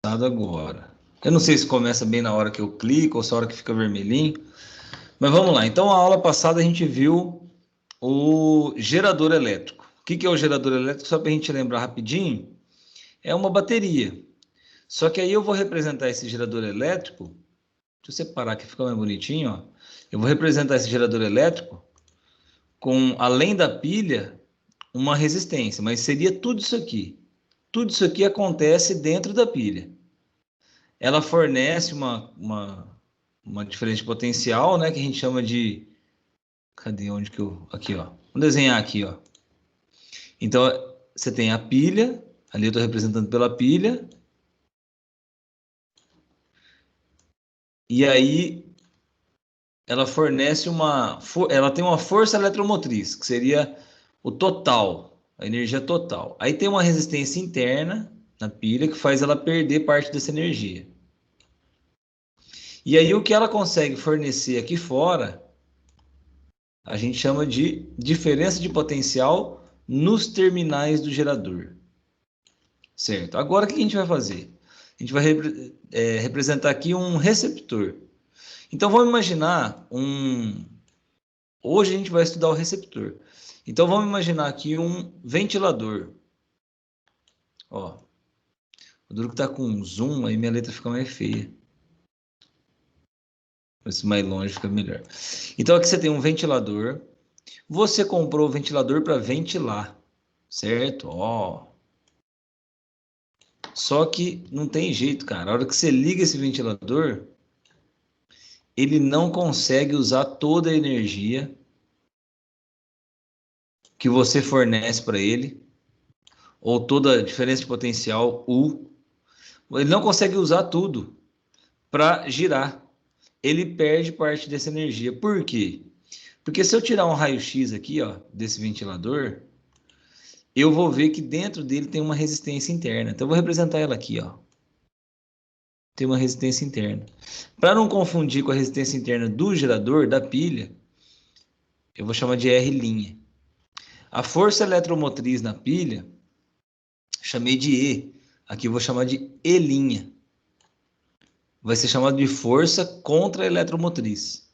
passada agora. Eu não sei se começa bem na hora que eu clico ou se é a hora que fica vermelhinho. Mas vamos lá. Então, a aula passada a gente viu o gerador elétrico. O que é o gerador elétrico? Só para a gente lembrar rapidinho. É uma bateria. Só que aí eu vou representar esse gerador elétrico. Deixa eu separar aqui, fica mais bonitinho. Ó. Eu vou representar esse gerador elétrico com, além da pilha, uma resistência. Mas seria tudo isso aqui. Tudo isso aqui acontece dentro da pilha. Ela fornece uma diferença de potencial, né? Que a gente chama de... Cadê? Onde que eu... Aqui, ó. Vamos desenhar aqui, ó. Então, você tem a pilha. Ali eu estou representando pela pilha. E aí, ela fornece uma... Ela tem uma força eletromotriz, que seria o total, a energia total. Aí tem uma resistência interna na pilha que faz ela perder parte dessa energia. E aí, o que ela consegue fornecer aqui fora, a gente chama de diferença de potencial nos terminais do gerador. Certo. Agora, o que a gente vai fazer? A gente vai representar aqui um receptor. Então, vamos imaginar um... Hoje a gente vai estudar o receptor. Então, vamos imaginar aqui um ventilador. Ó, o duro que tá com zoom, aí minha letra fica mais feia. Se mais longe fica melhor. Então, aqui você tem um ventilador. Você comprou o ventilador para ventilar, certo? Ó. Só que não tem jeito, cara. A hora que você liga esse ventilador, ele não consegue usar toda a energia que você fornece para ele, ou toda a diferença de potencial U. Ele não consegue usar tudo para girar. Ele perde parte dessa energia. Por quê? Porque se eu tirar um raio-x aqui, ó, desse ventilador, eu vou ver que dentro dele tem uma resistência interna. Então, eu vou representar ela aqui, ó. Tem uma resistência interna. Para não confundir com a resistência interna do gerador, da pilha, eu vou chamar de R'. A força eletromotriz na pilha, chamei de E. Aqui eu vou chamar de E'. Vai ser chamado de força contra eletromotriz.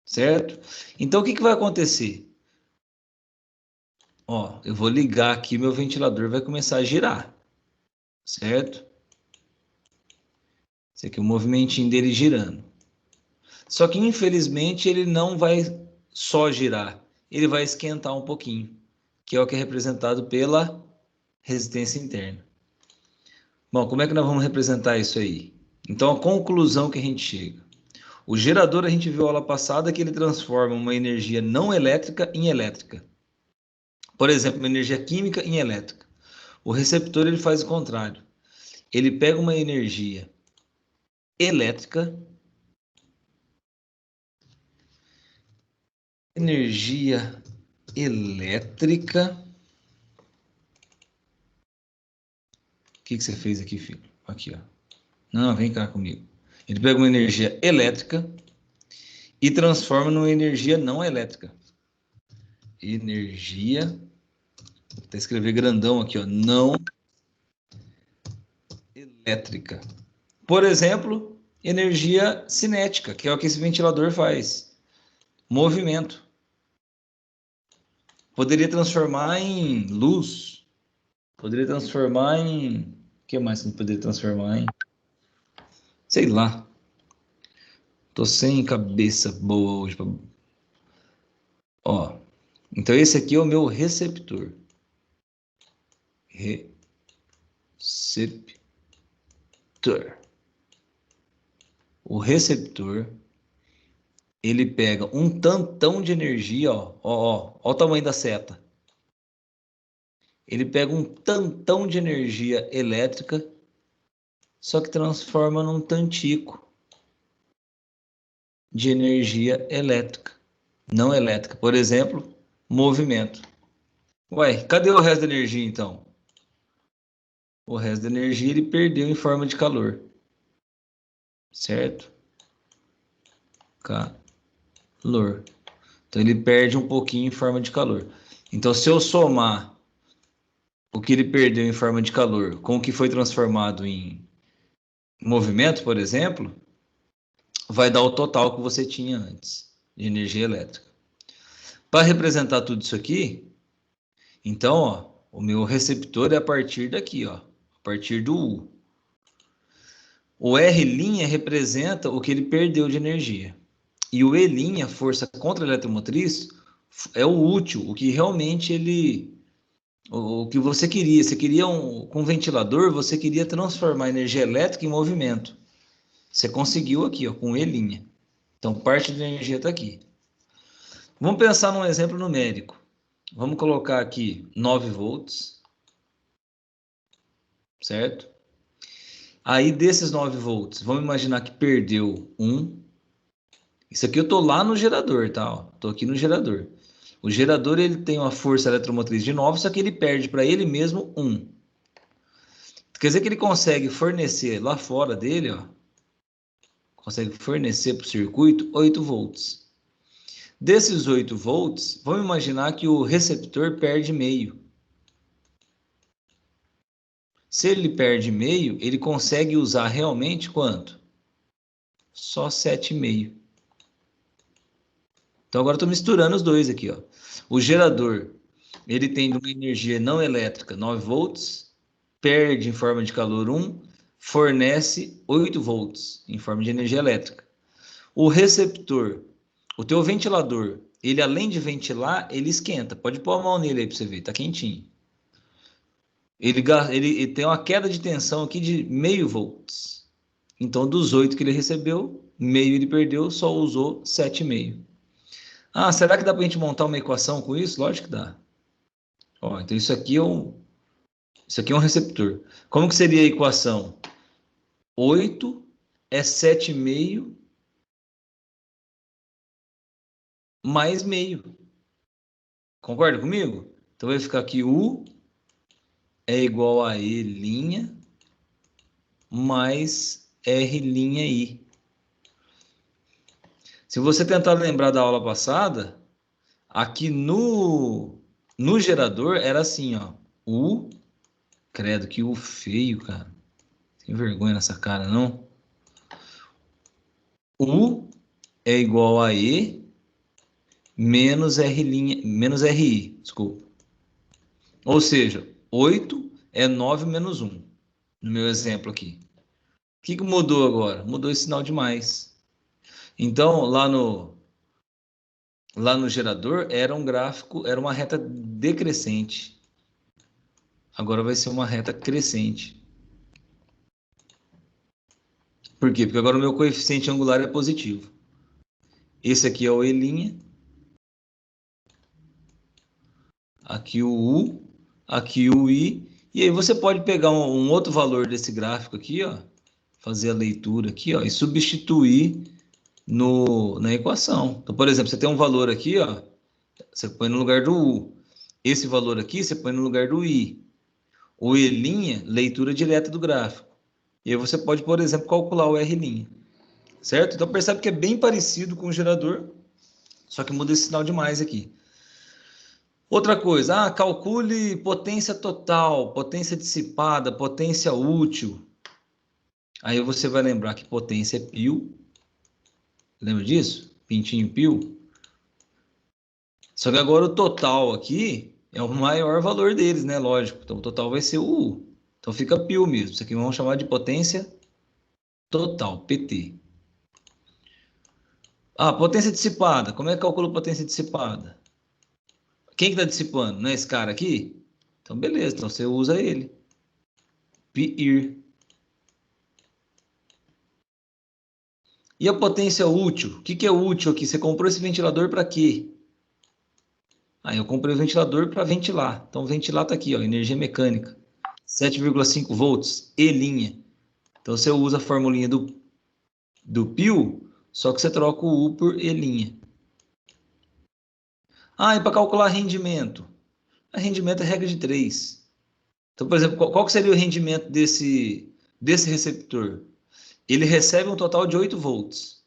Certo? Então, o que vai acontecer? Ó, eu vou ligar aqui, meu ventilador vai começar a girar. Certo? Esse aqui é o movimentinho dele girando. Só que, infelizmente, ele não vai só girar. Ele vai esquentar um pouquinho, que é o que é representado pela resistência interna. Bom, como é que nós vamos representar isso aí? Então, a conclusão que a gente chega. O gerador, a gente viu aula passada que ele transforma uma energia não elétrica em elétrica. Por exemplo, uma energia química em elétrica. O receptor, ele faz o contrário. Ele pega uma energia elétrica, O que você fez aqui, filho? Aqui, ó. Não, vem cá comigo. Ele pega uma energia elétrica e transforma numa energia não elétrica. Energia, vou até escrever grandão aqui, ó, não elétrica. Por exemplo, energia cinética, que é o que esse ventilador faz. Movimento. Poderia transformar em luz. Poderia transformar em... O que mais que poderia transformar em? Sei lá. Tô sem cabeça boa hoje. Ó, então esse aqui é o meu receptor. Receptor. O receptor, ele pega um tantão de energia, ó o tamanho da seta. Ele pega um tantão de energia elétrica, só que transforma num tantico de energia elétrica, não elétrica. Por exemplo, movimento. Ué, cadê o resto da energia, então? O resto da energia ele perdeu em forma de calor. Certo? Calor. Então ele perde um pouquinho em forma de calor. Então, se eu somar o que ele perdeu em forma de calor com o que foi transformado em movimento, por exemplo, vai dar o total que você tinha antes de energia elétrica. Para representar tudo isso aqui, então, ó, o meu receptor é a partir daqui, ó, a partir do U. O R' representa o que ele perdeu de energia. E o E', força contra a eletromotriz, é o útil, o que realmente ele... O que você queria. Você queria com um ventilador, você queria transformar a energia elétrica em movimento. Você conseguiu aqui, ó, com E'. Então, parte da energia está aqui. Vamos pensar num exemplo numérico. Vamos colocar aqui 9 volts, certo? Aí, desses 9 volts, vamos imaginar que perdeu 1. Isso aqui eu estou lá no gerador, tá? Estou aqui no gerador. O gerador ele tem uma força eletromotriz de 9, só que ele perde para ele mesmo 1. Quer dizer que ele consegue fornecer lá fora dele, ó, consegue fornecer para o circuito 8 volts. Desses 8 volts, vamos imaginar que o receptor perde meio. Se ele perde meio, ele consegue usar realmente quanto? Só 7,5. Então agora estou misturando os dois aqui, ó. O gerador, ele tem uma energia não elétrica, 9 volts, perde em forma de calor 1, fornece 8 volts em forma de energia elétrica. O receptor, o teu ventilador, ele além de ventilar, ele esquenta. Pode pôr a mão nele aí para você ver, tá quentinho. Ele tem uma queda de tensão aqui de meio volts. Então, dos 8 que ele recebeu, meio ele perdeu, só usou 7,5. Ah, será que dá para a gente montar uma equação com isso? Lógico que dá. Ó, então isso aqui é um receptor. Como que seria a equação? 8 é 7,5 mais meio. Concorda comigo? Então vai ficar aqui U é igual a E' mais R'I. Se você tentar lembrar da aula passada, aqui no gerador era assim, ó. U, credo, que U feio, cara. Tem vergonha nessa cara, não? U é igual a E menos RI, desculpa. Ou seja, 8 é 9 menos 1, no meu exemplo aqui. O que mudou agora? Mudou esse sinal de mais. Então, lá no gerador era um gráfico, era uma reta decrescente. Agora vai ser uma reta crescente. Por quê? Porque agora o meu coeficiente angular é positivo. Esse aqui é o E', aqui o U, aqui o I. E aí você pode pegar um outro valor desse gráfico aqui, ó, fazer a leitura aqui, ó, e substituir na equação. Então, por exemplo, você tem um valor aqui, ó, você põe no lugar do U. Esse valor aqui você põe no lugar do I. O E', leitura direta do gráfico. E aí você pode, por exemplo, calcular o R', certo? Então percebe que é bem parecido com o gerador, só que muda esse sinal de mais aqui. Outra coisa, calcule potência total, potência dissipada, potência útil. Aí você vai lembrar que potência é π. Lembra disso? Pintinho π. Só que agora o total aqui é o maior valor deles, né? Lógico. Então o total vai ser o U. Então fica π mesmo. Isso aqui vamos chamar de potência total, PT. Potência dissipada. Como é que calcula potência dissipada? Quem que está dissipando? Não é esse cara aqui? Então beleza, então você usa ele. πir. E a potência útil? O que é útil aqui? Você comprou esse ventilador para quê? Eu comprei o ventilador para ventilar. Então, ventilar está aqui, ó, energia mecânica. 7,5 volts, E'. Então, você usa a formulinha do π, só que você troca o U por E'. E para calcular rendimento? Rendimento é regra de 3. Então, por exemplo, qual que seria o rendimento desse receptor? Ele recebe um total de 8 volts.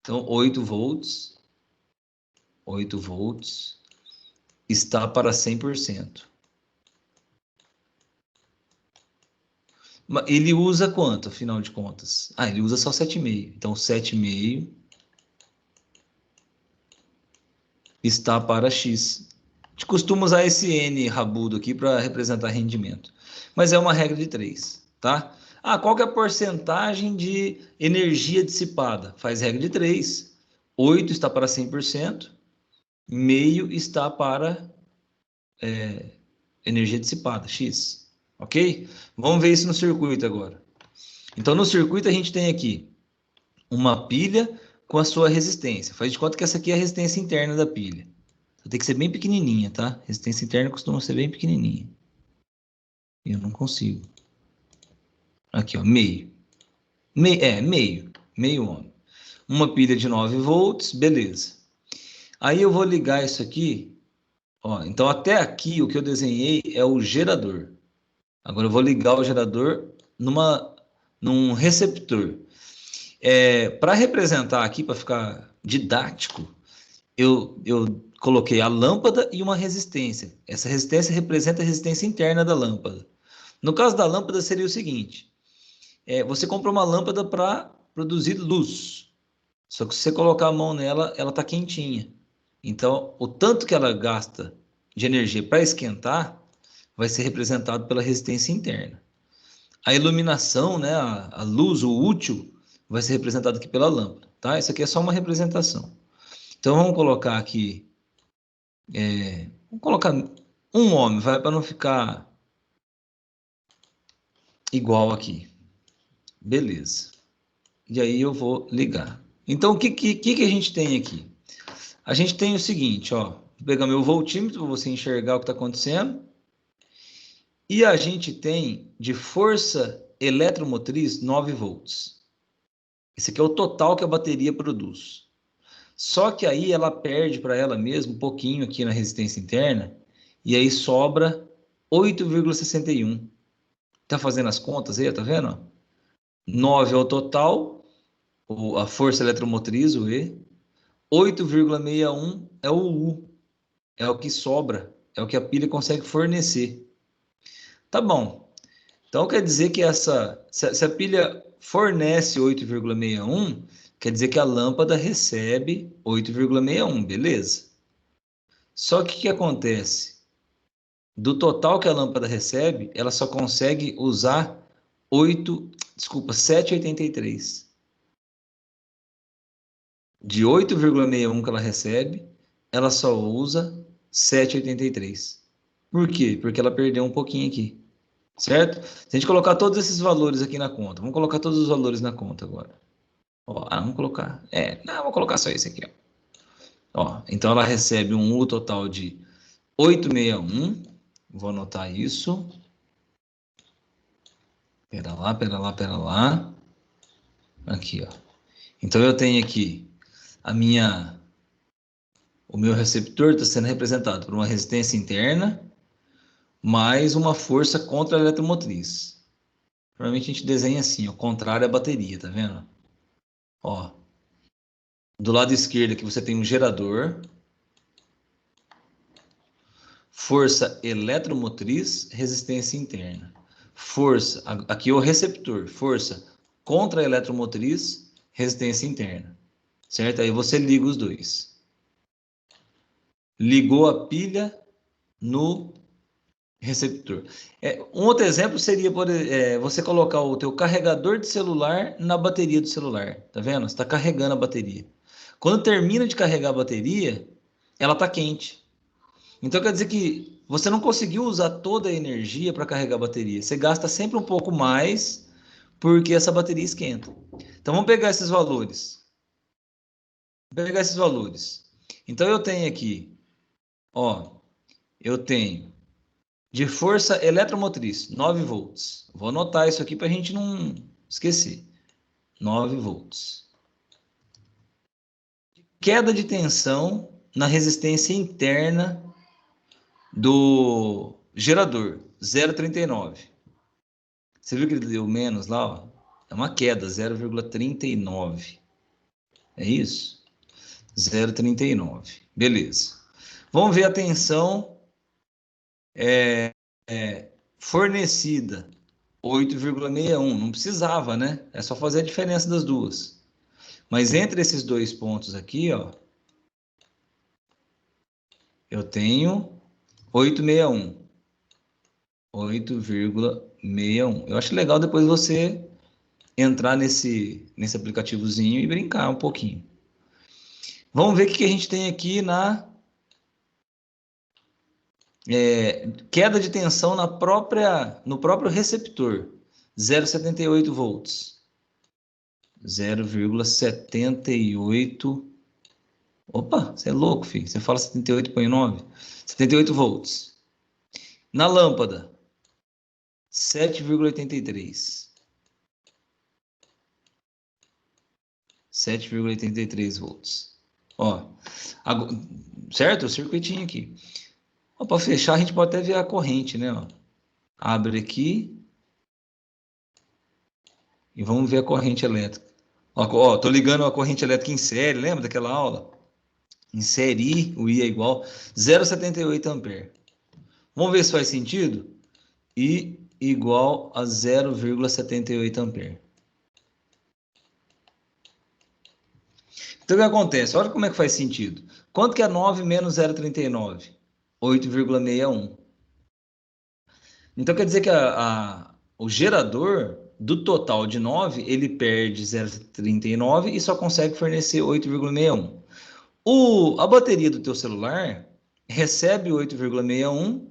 Então, 8 volts está para 100%. Ele usa quanto, afinal de contas? Ah, ele usa só 7,5. Então, 7,5 está para X. A gente costuma usar esse N rabudo aqui para representar rendimento. Mas é uma regra de 3, tá? Ah, qual que é a porcentagem de energia dissipada? Faz regra de 3. 8 está para 100%, meio está para energia dissipada, X. Ok? Vamos ver isso no circuito agora. Então, no circuito, a gente tem aqui uma pilha com a sua resistência. Faz de conta que essa aqui é a resistência interna da pilha. Tem que ser bem pequenininha, tá? Resistência interna costuma ser bem pequenininha. Eu não consigo. Aqui, ó, meio. Meio. Meio ohm. Uma pilha de 9 volts, beleza. Aí eu vou ligar isso aqui. Ó, então, até aqui, o que eu desenhei é o gerador. Agora eu vou ligar o gerador num receptor. Para representar aqui, para ficar didático, eu coloquei a lâmpada e uma resistência. Essa resistência representa a resistência interna da lâmpada. No caso da lâmpada, seria o seguinte: você compra uma lâmpada para produzir luz. Só que se você colocar a mão nela, ela está quentinha. Então, o tanto que ela gasta de energia para esquentar vai ser representado pela resistência interna. A iluminação, né, a luz, o útil, vai ser representado aqui pela lâmpada, tá? Isso aqui é só uma representação. Então, vamos colocar aqui, vamos colocar um ohm, vai para não ficar igual aqui. Beleza. E aí eu vou ligar. Então, o que a gente tem aqui? A gente tem o seguinte, ó. Vou pegar meu voltímetro para você enxergar o que está acontecendo. E a gente tem de força eletromotriz 9 volts. Esse aqui é o total que a bateria produz. Só que aí ela perde para ela mesma um pouquinho aqui na resistência interna. E aí sobra 8,61. Tá fazendo as contas aí, tá vendo? 9 é o total, a força eletromotriz, o E. 8,61 é o U, é o que sobra, é o que a pilha consegue fornecer. Tá bom. Então quer dizer que se a pilha fornece 8,61, quer dizer que a lâmpada recebe 8,61, beleza? Só que o que acontece? Do total que a lâmpada recebe, ela só consegue usar 7,83. De 8,61 que ela recebe, ela só usa 7,83. Por quê? Porque ela perdeu um pouquinho aqui, certo? Se a gente colocar todos esses valores aqui na conta, vamos colocar todos os valores na conta agora. Ó, vamos colocar, não, vou colocar só esse aqui, ó. Ó, então ela recebe um U total de 861. Vou anotar isso. Pera lá. Aqui, ó. Então eu tenho aqui o meu receptor está sendo representado por uma resistência interna mais uma força contra a eletromotriz. Normalmente a gente desenha assim, ó, contrário à bateria, tá vendo? Ó, do lado esquerdo aqui você tem um gerador, força eletromotriz, resistência interna. Força, aqui é o receptor, força contra a eletromotriz, resistência interna. Certo? Aí você liga os dois. Ligou a pilha no receptor. Um outro exemplo seria você colocar o teu carregador de celular na bateria do celular. Tá vendo? Você está carregando a bateria. Quando termina de carregar a bateria, ela está quente. Então quer dizer que você não conseguiu usar toda a energia para carregar a bateria. Você gasta sempre um pouco mais porque essa bateria esquenta. Então vamos pegar esses valores. Então eu tenho aqui, ó, eu tenho de força eletromotriz, 9 volts. Vou anotar isso aqui para a gente não esquecer. 9 volts. Queda de tensão na resistência interna do gerador, 0,39. Você viu que ele deu menos lá? Ó? É uma queda, 0,39. É isso? 0,39. Beleza. Vamos ver a tensão fornecida. 8,61. Não precisava, né? É só fazer a diferença das duas. Mas entre esses dois pontos aqui, ó, eu tenho 8,61. 8,61. Eu acho legal depois você entrar nesse aplicativozinho e brincar um pouquinho. Vamos ver o que a gente tem aqui na queda de tensão no próprio receptor. 0,78 volts. 0,78. Opa, você é louco, filho. Você fala 78, põe 9. 78 volts. Na lâmpada, 7,83. 7,83 volts. Ó, certo? O circuitinho aqui. Para fechar, a gente pode até ver a corrente, né? Ó. Abre aqui e vamos ver a corrente elétrica. Ó, tô ligando a corrente elétrica em série, lembra daquela aula? Inserir o I é igual 0,78 ampere. Vamos ver se faz sentido? I igual a 0,78 ampere. Então, o que acontece? Olha como é que faz sentido. Quanto que é 9 menos 0,39? 8,61. Então, quer dizer que o gerador do total de 9, ele perde 0,39 e só consegue fornecer 8,61. A bateria do teu celular recebe 8,61,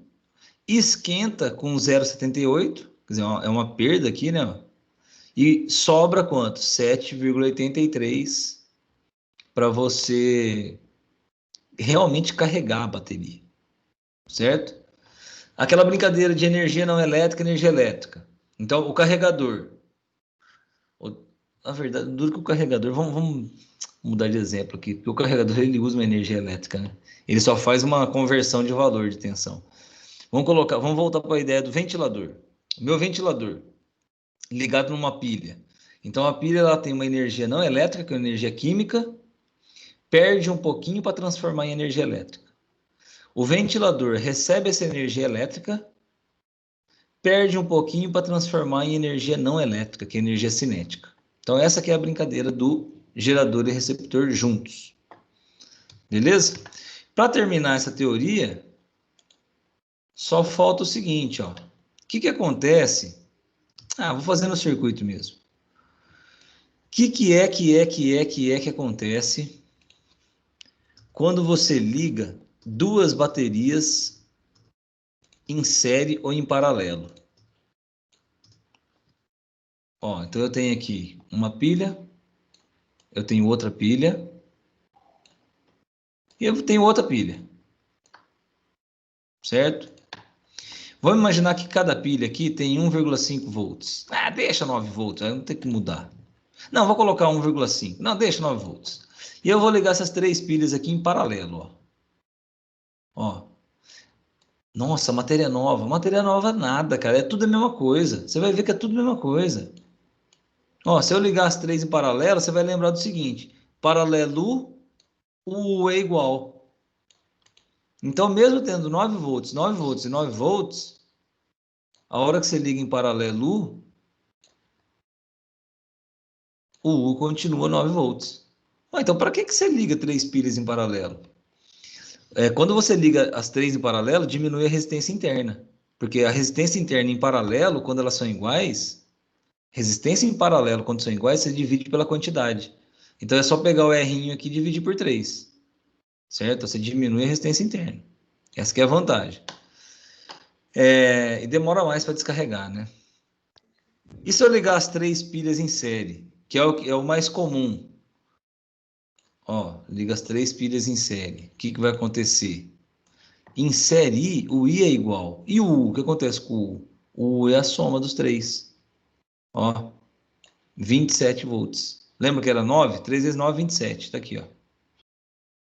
esquenta com 0,78, quer dizer, é uma perda aqui, né? E sobra quanto? 7,83 para você realmente carregar a bateria, certo? Aquela brincadeira de energia não elétrica, energia elétrica. Então, o carregador. Na verdade, duro que o carregador. Vamos mudar de exemplo aqui, porque o carregador ele usa uma energia elétrica, né? Ele só faz uma conversão de valor de tensão. Vamos voltar para a ideia do ventilador. O meu ventilador ligado numa pilha. Então a pilha ela tem uma energia não elétrica, que é uma energia química, perde um pouquinho para transformar em energia elétrica. O ventilador recebe essa energia elétrica, perde um pouquinho para transformar em energia não elétrica, que é energia cinética. Então essa aqui é a brincadeira do gerador e receptor juntos. Beleza? Para terminar essa teoria, só falta o seguinte, ó. O que acontece? Vou fazer no circuito mesmo. O que acontece quando você liga duas baterias em série ou em paralelo? Ó, então eu tenho aqui uma pilha, eu tenho outra pilha e eu tenho outra pilha, certo? Vamos imaginar que cada pilha aqui tem 1,5 volts. Deixa 9 volts, aí não tem que mudar. Não, vou colocar 1,5. Não, deixa 9 volts. E eu vou ligar essas três pilhas aqui em paralelo, ó. Nossa, matéria nova. Matéria nova nada, cara. É tudo a mesma coisa. Você vai ver que é tudo a mesma coisa. Ó, se eu ligar as três em paralelo, você vai lembrar do seguinte. Paralelo, o U é igual. Então, mesmo tendo 9 volts, 9 volts e 9 volts, a hora que você liga em paralelo, o U continua 9 volts. Então, para que você liga três pilhas em paralelo? Quando você liga as três em paralelo, diminui a resistência interna. Porque a resistência interna em paralelo, quando elas são iguais, resistência em paralelo, quando são iguais, você divide pela quantidade. Então é só pegar o R aqui e dividir por 3. Certo? Você diminui a resistência interna. Essa que é a vantagem. E demora mais para descarregar, né? E se eu ligar as três pilhas em série, que é o mais comum? Ó, liga as três pilhas em série. O que vai acontecer? Em série, o I é igual. E o U? O que acontece com o U? O U é a soma dos três. Ó, 27 volts. Lembra que era 9? 3 vezes 9, 27. Tá aqui, ó.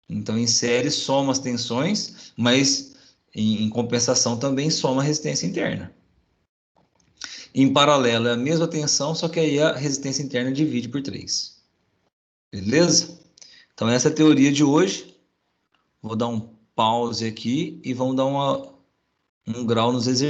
Então, em série, soma as tensões, mas em compensação também soma a resistência interna. Em paralelo, é a mesma tensão, só que aí a resistência interna divide por 3. Beleza? Então, essa é a teoria de hoje. Vou dar um pause aqui e vamos dar um grau nos exercícios.